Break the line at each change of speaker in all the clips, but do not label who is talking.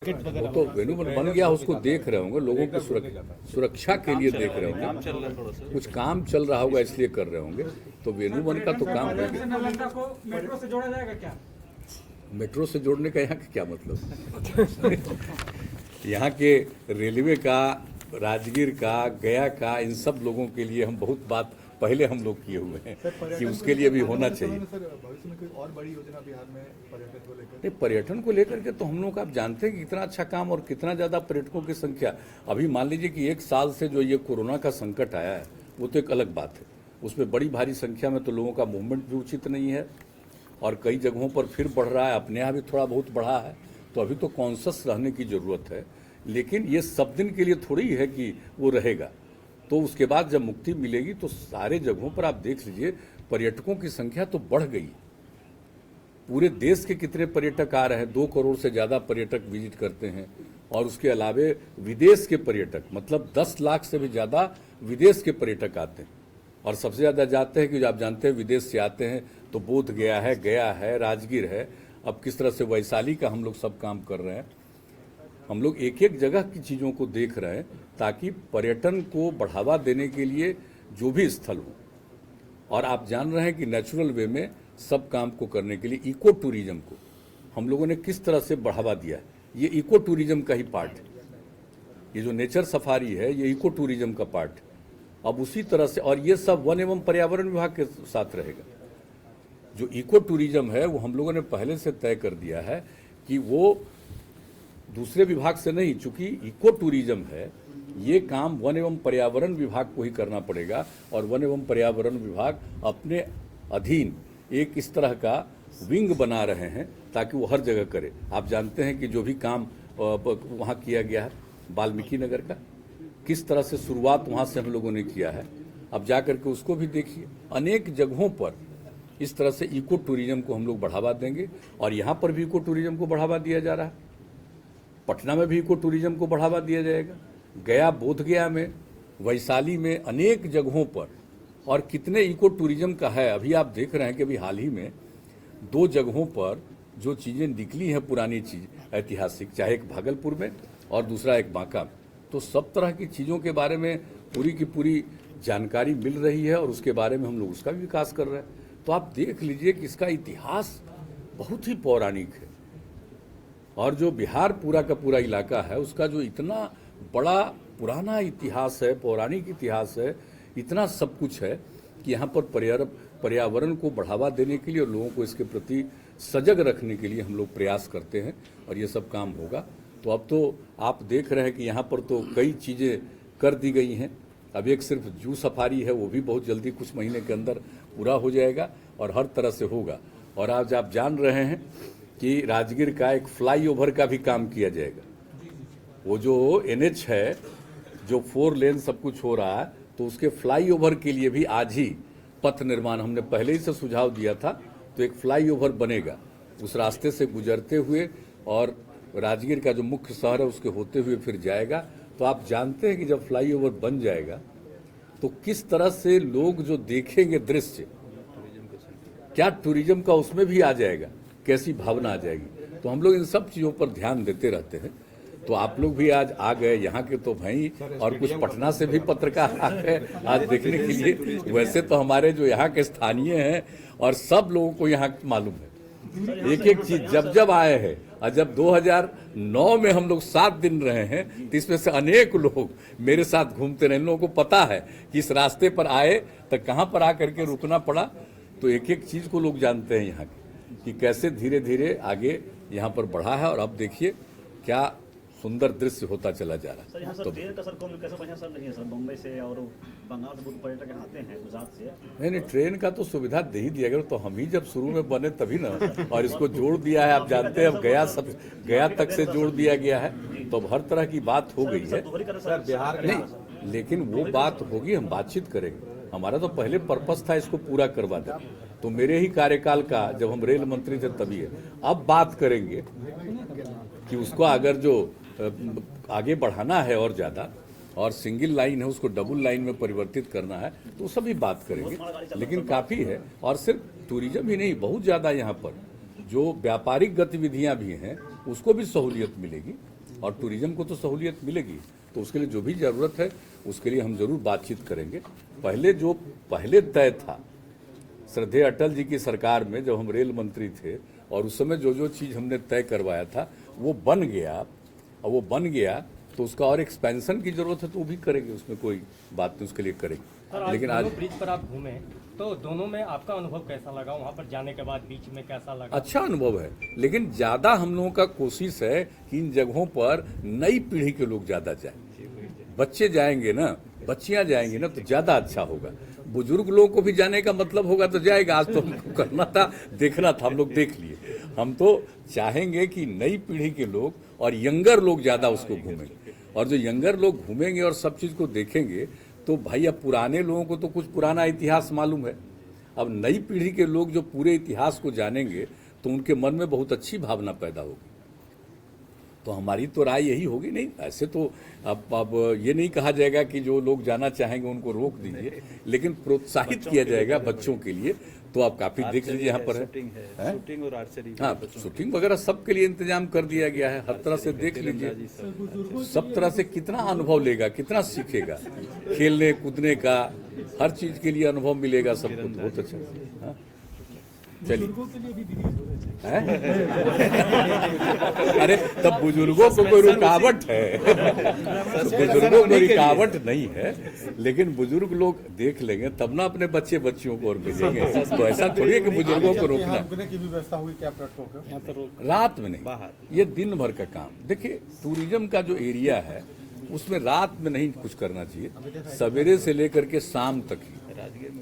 वो तो वेन्यू बन गया, उसको देख रहे होंगे, लोगों की सुरक्षा के लिए देख रहे होंगे, कुछ काम चल रहा होगा इसलिए कर रहे होंगे। तो वेन्यू वन का तो काम हो गया।
नालंदा को मेट्रो से जोड़ा जाएगा क्या?
मेट्रो से जोड़ने का यहाँ का क्या मतलब? यहाँ के रेलवे का, राजगीर का, गया का, इन सब लोगों के लिए हम बहुत बात पहले हम लोग किए हुए हैं कि उसके लिए भी होना चाहिए।
भविष्य में कोई और बड़ी योजना बिहार में पर्यटन को लेकर?
नहीं, पर्यटन को लेकर के तो हम लोग आप जानते हैं कि कितना अच्छा काम और कितना ज़्यादा पर्यटकों की संख्या। अभी मान लीजिए कि एक साल से जो ये कोरोना का संकट आया है वो तो एक अलग बात है, उसमें बड़ी भारी संख्या में तो लोगों का मूवमेंट भी उचित नहीं है और कई जगहों पर फिर बढ़ रहा है, अपने यहाँ भी थोड़ा बहुत बढ़ा है। तो अभी तो कॉन्शस रहने की ज़रूरत है, लेकिन ये सब दिन के लिए थोड़ी है कि वो रहेगा। तो उसके बाद जब मुक्ति मिलेगी तो सारे जगहों पर आप देख लीजिए पर्यटकों की संख्या तो बढ़ गई। पूरे देश के कितने पर्यटक आ रहे हैं, 2 करोड़ से ज़्यादा पर्यटक विजिट करते हैं। और उसके अलावे विदेश के पर्यटक, मतलब 10 लाख से भी ज़्यादा विदेश के पर्यटक आते हैं। और सबसे ज़्यादा जाते हैं कि आप जानते हैं विदेश से आते हैं तो बोध गया है, राजगीर है। अब किस तरह से वैशाली का हम लोग सब काम कर रहे हैं। हम लोग एक एक जगह की चीज़ों को देख रहे हैं ताकि पर्यटन को बढ़ावा देने के लिए जो भी स्थल हो। और आप जान रहे हैं कि नेचुरल वे में सब काम को करने के लिए इको टूरिज्म को हम लोगों ने किस तरह से बढ़ावा दिया है, ये इको टूरिज्म का ही पार्ट है। ये जो नेचर सफारी है ये इको टूरिज्म का पार्ट है। अब उसी तरह से, और ये सब वन एवं पर्यावरण विभाग के साथ रहेगा। जो इको टूरिज्म है वो हम लोगों ने पहले से तय कर दिया है कि वो दूसरे विभाग से नहीं, चूंकि इको टूरिज्म है ये काम वन एवं पर्यावरण विभाग को ही करना पड़ेगा। और वन एवं पर्यावरण विभाग अपने अधीन एक इस तरह का विंग बना रहे हैं ताकि वो हर जगह करे। आप जानते हैं कि जो भी काम वहाँ किया गया है वाल्मीकि नगर का, किस तरह से शुरुआत वहाँ से हम लोगों ने किया है। अब जा करके उसको भी देखिए, अनेक जगहों पर इस तरह से इको टूरिज्म को हम लोग बढ़ावा देंगे। और यहाँ पर भी इको टूरिज्म को बढ़ावा दिया जा रहा है, पटना में भी इको टूरिज्म को बढ़ावा दिया जाएगा, गया, बोध गया में, वैशाली में, अनेक जगहों पर। और कितने इको टूरिज्म का है, अभी आप देख रहे हैं कि अभी हाल ही में 2 जगहों पर जो चीज़ें निकली हैं पुरानी चीज़ ऐतिहासिक, चाहे एक भागलपुर में और दूसरा एक बांका में, तो सब तरह की चीज़ों के बारे में पूरी की पूरी जानकारी मिल रही है और उसके बारे में हम लोग उसका भी विकास कर रहे हैं। तो आप देख लीजिए कि इसका इतिहास बहुत ही पौराणिक है। और जो बिहार पूरा का पूरा इलाका है उसका जो इतना बड़ा पुराना इतिहास है, पौराणिक इतिहास है, इतना सब कुछ है कि यहाँ पर पर्यावरण को बढ़ावा देने के लिए और लोगों को इसके प्रति सजग रखने के लिए हम लोग प्रयास करते हैं और ये सब काम होगा। तो अब तो आप देख रहे हैं कि यहाँ पर तो कई चीज़ें कर दी गई हैं। अब एक सिर्फ जू सफारी है, वो भी बहुत जल्दी कुछ महीने के अंदर पूरा हो जाएगा और हर तरह से होगा। और आज आप जान रहे हैं कि राजगीर का एक फ्लाईओवर का भी काम किया जाएगा। वो जो NH है, जो 4 लेन सब कुछ हो रहा है, तो उसके फ्लाईओवर के लिए भी आज ही पथ निर्माण हमने पहले ही से सुझाव दिया था। तो एक फ्लाईओवर बनेगा उस रास्ते से गुजरते हुए और राजगीर का जो मुख्य शहर है उसके होते हुए फिर जाएगा। तो आप जानते हैं कि जब फ्लाईओवर बन जाएगा तो किस तरह से लोग जो देखेंगे दृश्य, क्या टूरिज्म का उसमें भी आ जाएगा, कैसी भावना आ जाएगी। तो हम लोग इन सब चीज़ों पर ध्यान देते रहते हैं। तो आप लोग भी आज आ गए यहाँ के तो भाई, और कुछ पटना से भी पत्रकार आ गए आज देखने के लिए। वैसे तो हमारे जो यहाँ के स्थानीय हैं और सब लोगों को यहाँ मालूम है एक एक चीज, जब जब आए हैं। और जब 2009 में हम लोग 7 दिन रहे हैं तो इसमें से अनेक लोग मेरे साथ घूमते रहे। इन लोगों को पता है कि इस रास्ते पर आए तो कहाँ पर आकर के रुकना पड़ा। तो एक एक चीज को लोग जानते हैं यहाँ की कि कैसे धीरे धीरे आगे यहाँ पर बढ़ा है। और अब देखिए क्या सुंदर दृश्य होता चला जा रहा है।
सर, यहाँ सर ट्रेन का सर कौन कैसा बढ़िया सर नहीं है सर, मुंबई से और बंगाल से बहुत पर्यटक आते हैं, गुजरात से। नहीं,
ट्रेन का तो सुविधा दे ही दिया गया। तो हम ही जब शुरू में बने तभी ना, और इसको जोड़ दिया है। आप जानते हैं अब गया तक से जोड़ दिया गया है, तो अब हर तरह की बात हो गई है।
बिहार
नहीं, लेकिन वो बात होगी, हम बातचीत करेंगे। हमारा तो पहले पर्पस था इसको पूरा करवा दें। तो मेरे ही कार्यकाल का जब हम रेल मंत्री थे तभी है। अब बात करेंगे कि उसको अगर जो आगे बढ़ाना है और ज़्यादा, और सिंगल लाइन है उसको डबल लाइन में परिवर्तित करना है, तो सभी बात करेंगे। लेकिन काफ़ी है। और सिर्फ टूरिज्म ही नहीं, बहुत ज़्यादा यहाँ पर जो व्यापारिक गतिविधियाँ भी हैं उसको भी सहूलियत मिलेगी और टूरिज्म को तो सहूलियत मिलेगी। तो उसके लिए जो भी ज़रूरत है उसके लिए हम ज़रूर बातचीत करेंगे। पहले तय था श्रद्धेय अटल जी की सरकार में, जब हम रेल मंत्री थे और उस समय जो चीज़ हमने तय करवाया था वो बन गया, और वो बन गया तो उसका और एक्सपेंशन की जरूरत है तो वो भी करेंगे, उसमें कोई बात नहीं, उसके लिए करेंगे। लेकिन आज
ब्रिज पर आप घूमे तो दोनों में आपका अनुभव कैसा लगा? वहाँ पर जाने के बाद बीच में कैसा लगा?
अच्छा अनुभव है, लेकिन ज्यादा हम लोगों का कोशिश है कि इन जगहों पर नई पीढ़ी के लोग ज्यादा जाएं। बच्चे जाएंगे ना, बच्चियां जाएंगी ना तो ज्यादा अच्छा होगा। बुजुर्ग लोगों को भी जाने का मतलब होगा तो जाएगा। आज तो हमको करना था, देखना था, हम लोग देख लिए। हम तो चाहेंगे कि नई पीढ़ी के लोग और यंगर लोग ज्यादा उसको घूमेंगे, और जो यंगर लोग घूमेंगे और सब चीज को देखेंगे तो भाई अब पुराने लोगों को तो कुछ पुराना इतिहास मालूम है, अब नई पीढ़ी के लोग जो पूरे इतिहास को जानेंगे तो उनके मन में बहुत अच्छी भावना पैदा होगी। तो हमारी तो राय यही होगी। नहीं ऐसे तो अब ये नहीं कहा जाएगा कि जो लोग जाना चाहेंगे उनको रोक दीजिए, लेकिन प्रोत्साहित किया जाएगा बच्चों के लिए। तो आप काफी देख लीजिए यहाँ पर है
शूटिंग और आर्चरी।
हाँ, शूटिंग वगैरह सबके लिए इंतजाम कर दिया गया है। हर तरह से देख लीजिए, सब तरह से कितना अनुभव लेगा, कितना सीखेगा, खेलने कूदने का हर चीज के लिए अनुभव मिलेगा सबको। बहुत अच्छा। हाँ? चलिए हैं? अरे तब बुजुर्गों को कोई रुकावट है बुजुर्गों को रुकावट नहीं है, लेकिन बुजुर्ग लोग देख लेंगे तब ना अपने बच्चे बच्चियों को और भेजेंगे। तो ऐसा थोड़ी है कि बुजुर्गों को रोकना।
रुकने की भी व्यवस्था हुई क्या प्लेटफॉर्म पे?
रात में नहीं, ये दिन भर का काम। देखिए टूरिज्म का जो एरिया है उसमें रात में नहीं कुछ करना चाहिए, सवेरे से लेकर के शाम तक ही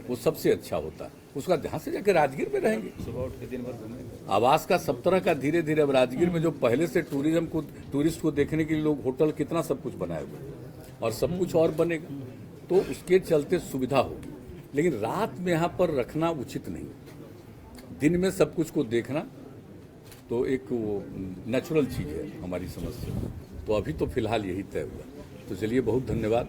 वो सबसे अच्छा होता है। उसका ध्यान से जाकर राजगीर में रहेंगे,
सुबह उठ के दिन भर घूमेंगे।
आवास का सब तरह का धीरे धीरे। अब राजगीर में जो पहले से टूरिस्ट को देखने के लिए लोग होटल कितना सब कुछ बनाए हुए और सब कुछ और बनेगा, तो उसके चलते सुविधा होगी। लेकिन रात में यहाँ पर रखना उचित नहीं। दिन में सब कुछ को देखना तो एक वो नेचुरल चीज है हमारी समझ से। तो अभी तो फिलहाल यही तय हुआ। तो चलिए बहुत धन्यवाद।